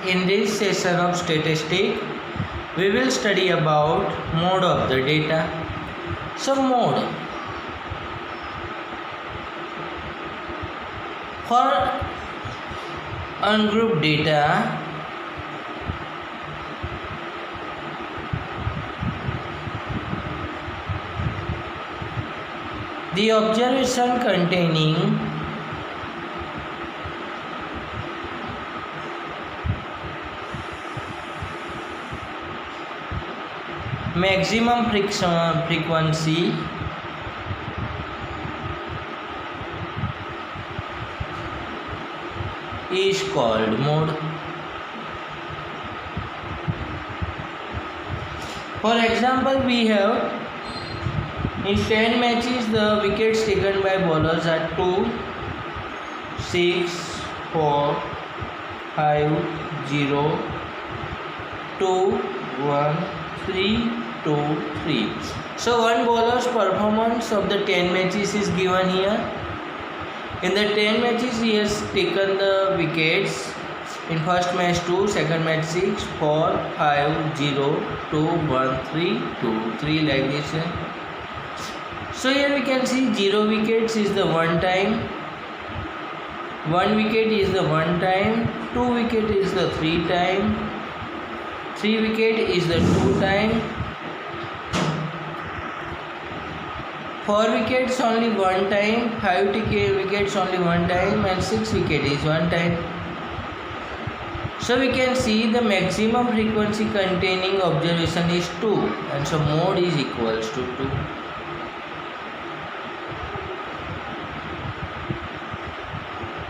In this session of statistics, we will study about mode of the data. So mode. For ungrouped data, the observation containing maximum frequency is called mode. For example, we have in 10 matches the wickets taken by bowlers are 2, 6, 4, 5, 0, 2, 1, 3, 2, 3. So one bowler's performance of the 10 matches is given here. In the 10 matches he has taken the wickets. In first match 2, second match 6, 4, 5, 0, 2, 1, 3, 2, 3 like this. So here we can see 0 wickets is the one time, 1 wicket is the one time, 2 wicket is the 3 time, 3 wicket is the 2 time, 4 wickets only one time, 5 wickets only one time, and 6 wicket is one time. So we can see the maximum frequency containing observation is 2, and so mode is equals to 2.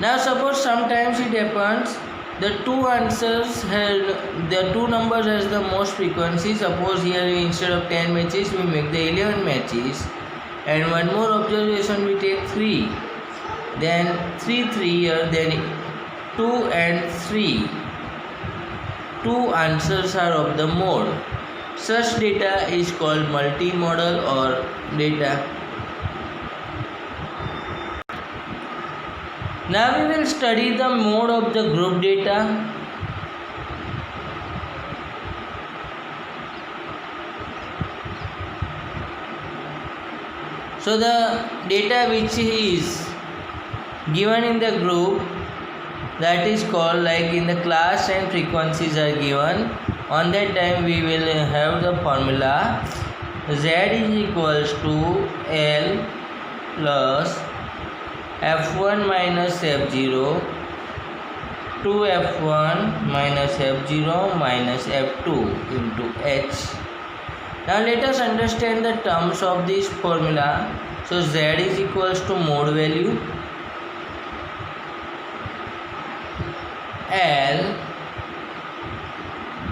Now suppose sometimes it happens the two numbers has the most frequency. Suppose here instead of 10 matches we make the 11 matches, and one more observation we take 3, then 3 here, then 2 and 3. 2 answers are of the mode. Such data is called multimodal or data. Now we will study the mode of the group data. So the data which is given in the group, that is called, like in the class and frequencies are given. On that time we will have the formula Z is equals to L plus F1 minus F0 2F1 minus F0 minus F2 into H. Now let us understand the terms of this formula. So Z is equals to mode value, L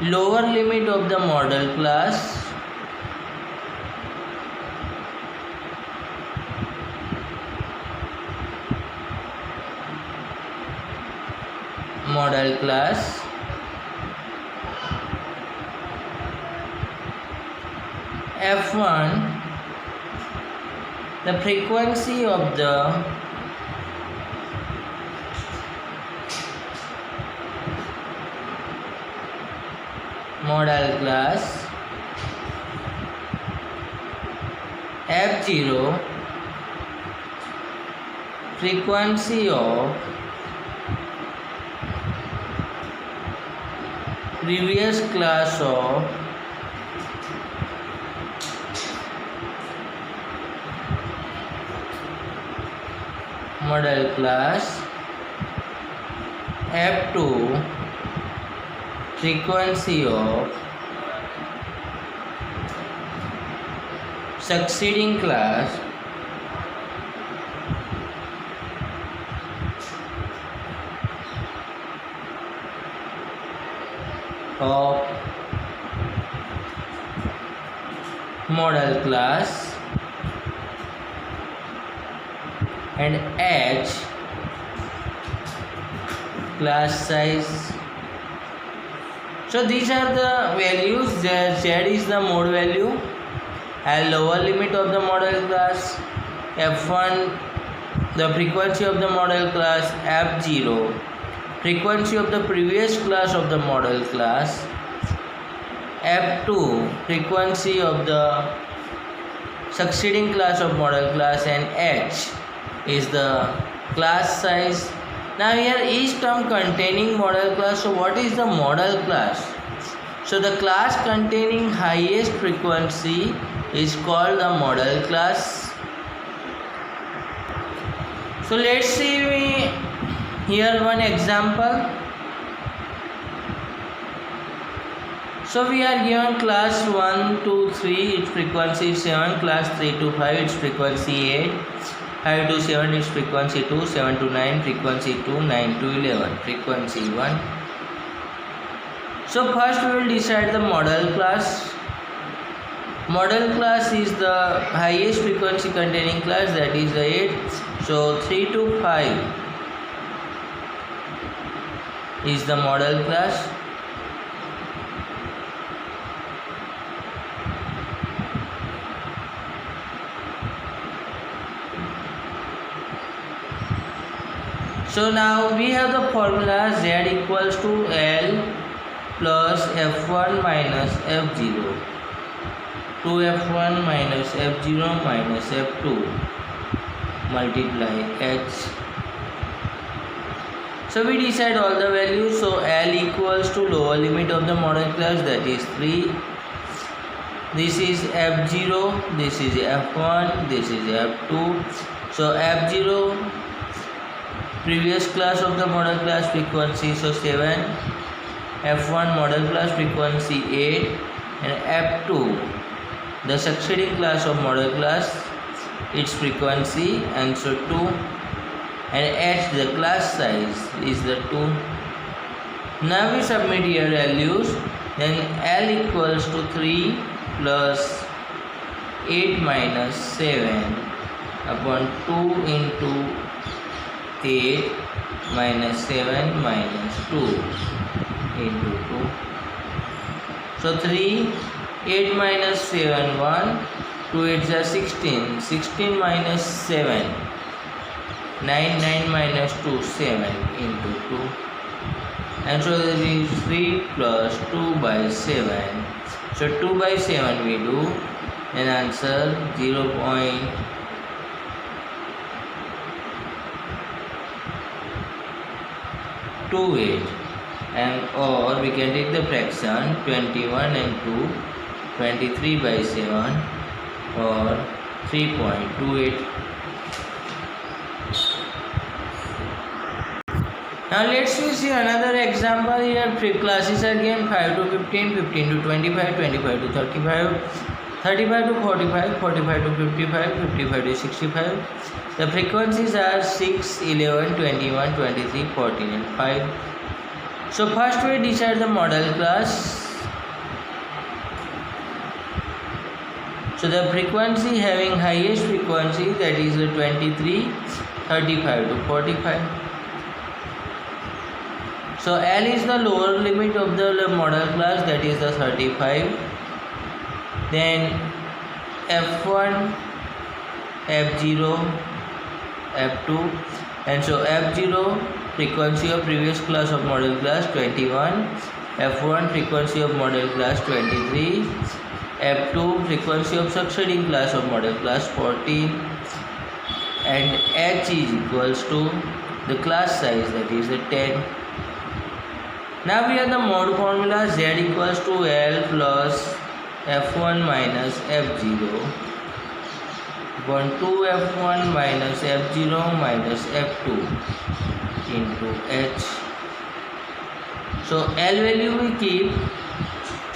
lower limit of the model class, F1 the frequency of the model class, F0 frequency of previous class of model class, F2 frequency of succeeding class of model class, and H class size. So these are the values. Z is the mode value, and lower limit of the model class, F1 the frequency of the model class, F0 frequency of the previous class of the model class, f2 frequency of the succeeding class of model class, and h is the class size. Now here each term containing model class. So what is the model class? So the class containing highest frequency is called the model class. So let's see here one example. So we are given class 1 to 3, its frequency is 7, class 3 to 5, its frequency 8, 5 to 7, its frequency 2, 7 to 9, frequency 2, 9 to 11, frequency 1. So first we will decide the model class. Model class is the highest frequency containing class, that is the 8. So 3 to 5 is the model class. So now we have the formula Z equals to L plus F1 minus F0, 2F1 minus F0 minus F2 multiply H. So we decide all the values. So L equals to lower limit of the model class, that is 3. This is F0, this is F1, this is F2. So F0 previous class of the model class frequency, so 7. F1 model class frequency 8, and F2 the succeeding class of model class, its frequency, and so 2, and H the class size is the 2. Now we submit here values. Then L equals to 3 plus 8 minus 7 upon 2 into 8 minus 7 minus 2 into 2. So 3, 8 minus 7, 1, 2 8 is 16, 16 minus 7, 9, 9 minus 2, 7 into 2. And so this is 3 plus 2 by 7. So 2 by 7 we do, and answer 0.28. And or we can take the fraction 21 and 2, 23 by 7, or 3.28. Now let's see another example here. Classes are given 5 to 15, 15 to 25, 25 to 35, 35 to 45, 45 to 55, 55 to 65. The frequencies are 6, 11, 21, 23, 14 and 5. So first we decide the model class. So the frequency having highest frequency, that is the 23, 35 to 45. So L is the lower limit of the model class, that is the 35. Then F1, F0, F2, and so F0 frequency of previous class of model class 21, F1 frequency of model class 23, F2 frequency of succeeding class of model class 14, and H is equals to the class size, that is the 10. Now we have the mode formula Z equals to L plus F1 minus F0 upon 2F1 minus F0 minus F2 into H. So L value we keep,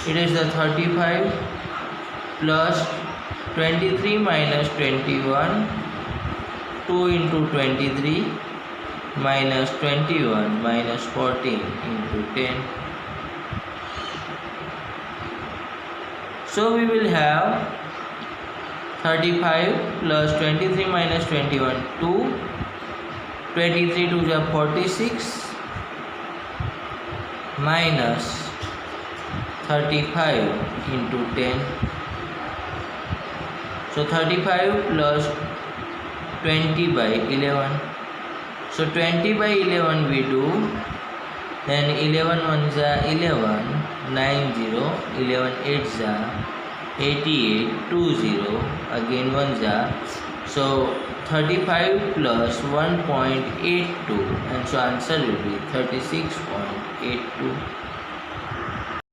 it is the 35 plus 23 minus 21, 2 into 23 minus 21 minus 14 into 10. So we will have 35 plus 23 minus 21, 2, 23 to the 46 minus 35 into 10. So 35 plus 20 by 11. So 20 by 11 we do, Then 11 ones are 11, 90, 11 eights are 88, 20, again ones are. So 35 plus 1.82, and so answer will be 36.82.